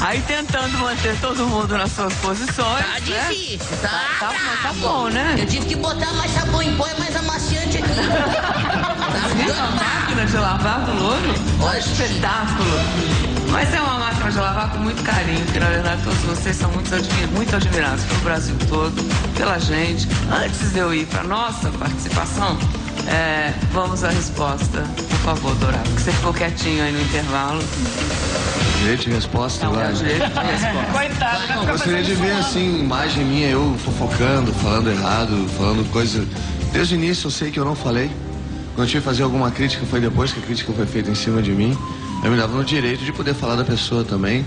Aí tentando manter todo mundo nas suas posições. Tá difícil, né? Tá bom, né? Eu tive que botar mais sabão em pó e mais amaciante aqui. Viu a máquina de lavar do Louro? Olha, espetáculo. Mas é uma máquina de lavar com muito carinho, que na verdade todos vocês são muito admirados pelo Brasil todo, pela gente. Antes de eu ir para nossa participação, vamos à resposta, por favor, Dourado, que você ficou quietinho aí no intervalo. Direito de resposta, agora. Coitado, Eu gostaria de ver, assim, imagem minha, eu fofocando, falando errado, falando coisa. Desde o início eu sei que eu não falei. Quando eu tive que fazer alguma crítica, foi depois que a crítica foi feita em cima de mim. Eu me dava no direito de poder falar da pessoa também.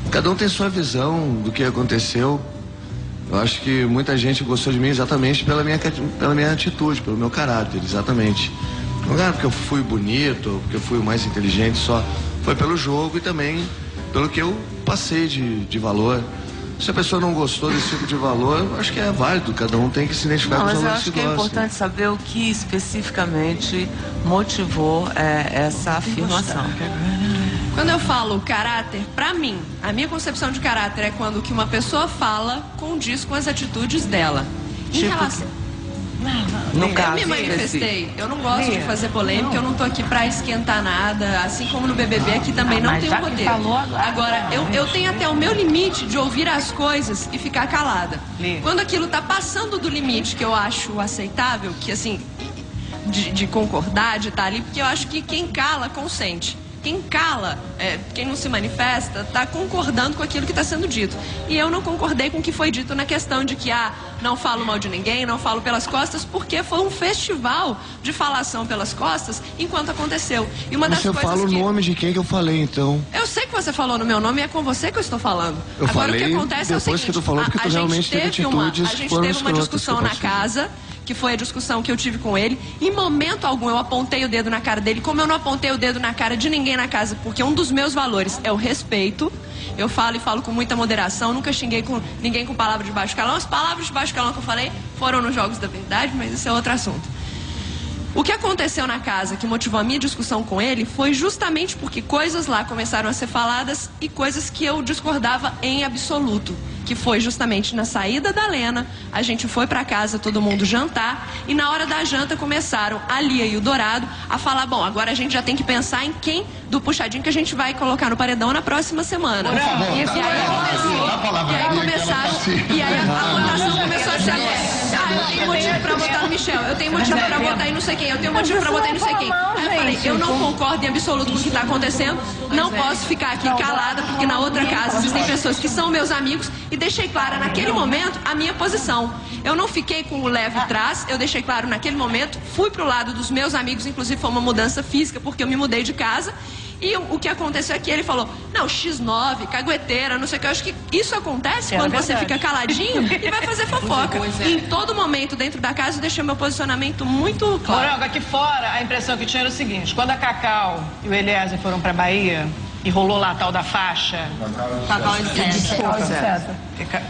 Cada um tem sua visão do que aconteceu. Eu acho que muita gente gostou de mim exatamente pela minha atitude, pelo meu caráter, exatamente. Não era porque eu fui bonito, ou porque eu fui o mais inteligente só. Foi pelo jogo e também pelo que eu passei de valor. Se a pessoa não gostou desse tipo de valor, eu acho que é válido. Cada um tem que se identificar com os valores que gosta. Mas eu acho que é importante saber o que especificamente motivou essa afirmação. Quando eu falo caráter, pra mim, a minha concepção de caráter é quando o que uma pessoa fala condiz com as atitudes dela. Em relação... No eu caso, me manifestei. Eu não gosto de fazer polêmica, eu não tô aqui pra esquentar nada, assim como no BBB, aqui também não tem um roteiro. Agora, eu tenho até o meu limite de ouvir as coisas e ficar calada. Quando aquilo tá passando do limite que eu acho aceitável, que assim, de concordar, de estar ali, porque eu acho que quem cala, consente. Quem cala, quem não se manifesta, está concordando com aquilo que está sendo dito. E eu não concordei com o que foi dito na questão de que, não falo mal de ninguém, não falo pelas costas, porque foi um festival de falação pelas costas enquanto aconteceu. E uma das coisas Você fala o nome de quem que eu falei, então. Eu sei que você falou no meu nome e é com você que eu estou falando. Agora, o que acontece é o seguinte, depois que tu falou, porque tu realmente teve atitudes a gente teve uma discussão na casa, que foi a discussão que eu tive com ele. Em momento algum eu apontei o dedo na cara dele, como eu não apontei o dedo na cara de ninguém na casa, porque um dos meus valores é o respeito. Eu falo e falo com muita moderação, nunca xinguei ninguém com palavra de baixo calão. As palavras de baixo calão que eu falei foram nos Jogos da Verdade, mas isso é outro assunto. O que aconteceu na casa que motivou a minha discussão com ele foi justamente porque coisas lá começaram a ser faladas e coisas que eu discordava em absoluto. Que foi justamente na saída da Lena, a gente foi pra casa, todo mundo jantar, e na hora da janta começaram a Lia e o Dourado a falar, bom, agora a gente já tem que pensar em quem do puxadinho que a gente vai colocar no paredão na próxima semana. E aí a votação começou a ser eu tenho motivo pra votar no Michel, eu tenho motivo pra votar em não sei quem, eu tenho motivo pra votar em não sei quem. Aí eu falei, eu não concordo em absoluto com o que tá acontecendo, não posso ficar aqui calada, porque na outra casa existem pessoas que são meus amigos, e deixei clara naquele momento a minha posição. Eu não fiquei com o leve trás, eu deixei claro naquele momento, fui pro lado dos meus amigos, inclusive foi uma mudança física, porque eu me mudei de casa. E o que aconteceu aqui, ele falou, não, X9, cagueteira, não sei o que. Eu acho que isso acontece quando você fica caladinho e vai fazer fofoca. Em todo momento, dentro da casa, eu deixei meu posicionamento muito claro. Morango, aqui fora, a impressão que tinha era o seguinte, quando a Cacau e o Eliezer foram pra Bahia e rolou lá a tal da faixa... Cacau e César.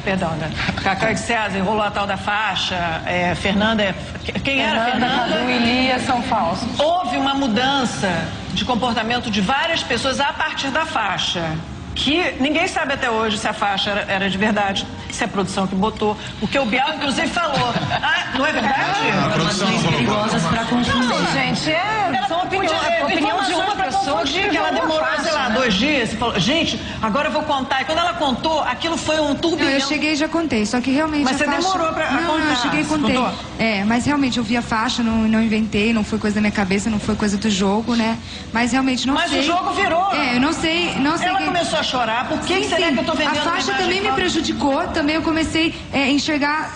Perdão, né? Cacau e César, rolou a tal da faixa, Fernanda... Quem era Fernanda? O Elias são falsos. Houve uma mudança de comportamento de várias pessoas a partir da faixa. Que ninguém sabe até hoje se a faixa era de verdade, se é a produção que botou. O que o Bial, inclusive, falou. Não é verdade? A produção perigosas para consumir. Não, gente, são opinião de uma pessoa que ela demorou, sei lá, 2 dias. Falou, gente, agora eu vou contar. E quando ela contou, aquilo foi um turbilhão. Eu cheguei e já contei, só que realmente mas a você faixa... demorou pra contar. Não, eu cheguei e contei. Mas realmente eu vi a faixa, não inventei, não foi coisa da minha cabeça, não foi coisa do jogo, né? Mas realmente não sei... Mas o jogo virou. Eu não sei... Ela começou a chorar, por que será que eu tô vendendo a faixa também me prejudicou, também eu comecei a enxergar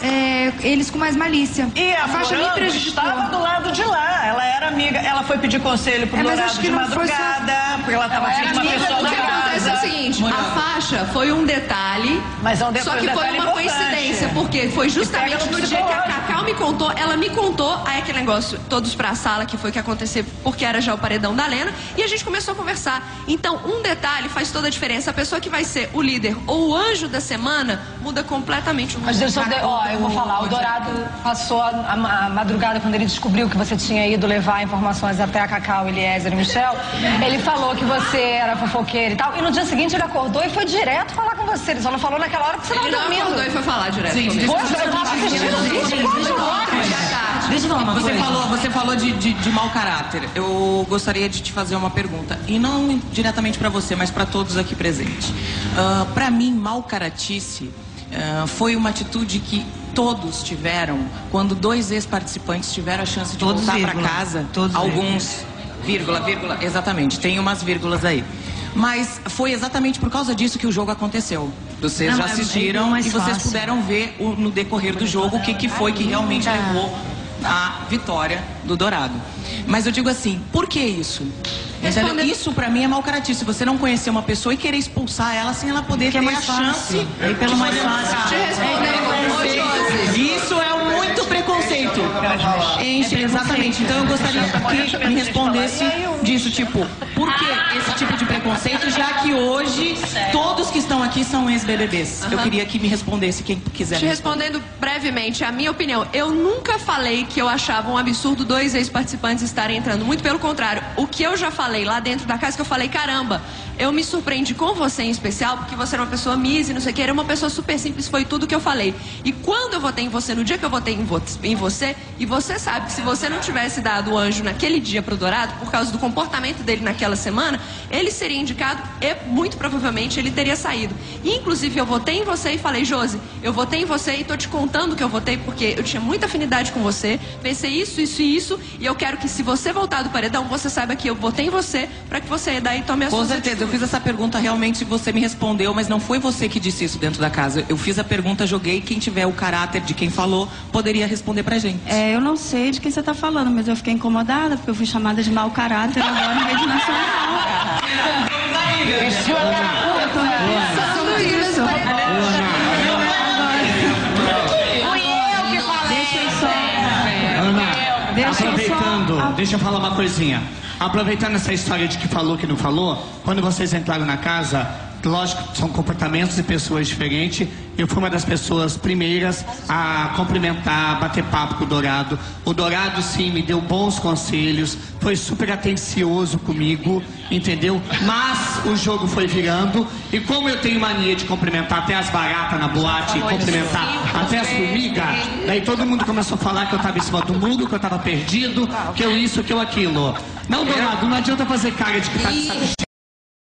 eles com mais malícia. E a faixa me prejudicou. Estava do lado de lá, ela era amiga, ela foi pedir conselho pro Dourado de madrugada, porque ela tava afim de uma pessoa da casa. É o seguinte, a faixa foi um detalhe, mas só que foi uma coincidência, porque foi justamente no dia que a Cacau me contou, ela me contou, aí aquele negócio, todos pra sala, que foi o que aconteceu, porque era já o paredão da Lena, e a gente começou a conversar. Então, um detalhe faz toda a diferença. A pessoa que vai ser o líder ou o anjo da semana muda completamente o mundo. Mas eu vou falar, o Dourado passou a madrugada, quando ele descobriu que você tinha ido levar informações até a Cacau, Eliezer e Michel, ele falou que você era fofoqueira e tal, e no dia seguinte ele acordou e foi direto falar com você. Ele só não falou naquela hora que você não Ele não dormindo. acordou e foi falar direto comigo. Poxa, eu tava assistindo 24 horas. Deixa eu falar uma coisa. Você falou de mau caráter. Eu gostaria de te fazer uma pergunta. E não diretamente pra você, mas pra todos aqui presentes. Pra mim, mau caratice foi uma atitude que todos tiveram quando 2 ex-participantes tiveram a chance de voltar pra casa. Alguns, vírgula, exatamente. Tem umas vírgulas aí. Mas foi exatamente por causa disso que o jogo aconteceu. Vocês já assistiram e vocês puderam ver no decorrer do jogo o que foi que realmente levou à vitória do Dourado. Mas eu digo assim, por que isso? Entendeu? Isso pra mim é mau caratice. Você não conhecer uma pessoa e querer expulsar ela sem ela poder ter a chance de pelo mais fácil. Isso é muito preconceito. Exatamente. Então eu gostaria que me respondesse disso, tipo, por que esse tipo de preconceito, já que hoje todos que estão aqui são ex-BBBs? Eu queria que me respondesse quem quiser. Te respondendo brevemente, a minha opinião, eu nunca falei que eu achava um absurdo 2 ex-participantes estarem entrando. Muito pelo contrário, o que eu já falei lá dentro da casa, que eu falei, caramba, eu me surpreendi com você em especial, porque você era uma pessoa e não sei o que, era uma pessoa super simples, foi tudo que eu falei. E quando eu votei em você, no dia que eu votei em você, e você sabe que se você não tivesse dado o anjo naquele dia pro Dourado, por causa do comportamento dele naquela semana, ele seria indicado e muito provavelmente ele teria saído. E, inclusive, eu votei em você e falei, Josi, eu votei em você e tô te contando que eu votei porque eu tinha muita afinidade com você, pensei isso, e eu quero que se você voltar do paredão, você saiba que eu votei em você pra que você daí tome a sua Com certeza, eu fiz essa pergunta realmente, você me respondeu, mas não foi você que disse isso dentro da casa. Eu fiz a pergunta, joguei, quem tiver o caráter de quem falou, poderia responder pra gente. Eu não sei de quem você tá falando, mas eu fiquei incomodada, porque eu fui chamada de mau caráter agora em rede nacional. Deixa eu falar uma coisinha. Aproveitando essa história de que falou, que não falou, quando vocês entraram na casa, lógico, são comportamentos de pessoas diferentes. Eu fui uma das pessoas primeiras a cumprimentar, bater papo com o Dourado. O Dourado, sim, me deu bons conselhos, foi super atencioso comigo, entendeu? Mas o jogo foi virando, e como eu tenho mania de cumprimentar até as baratas na boate, cumprimentar até as formigas, daí todo mundo começou a falar que eu tava em cima do muro, que eu tava perdido, que eu isso, que eu aquilo. Não, Dourado, não adianta fazer cara de que tá de saco cheio.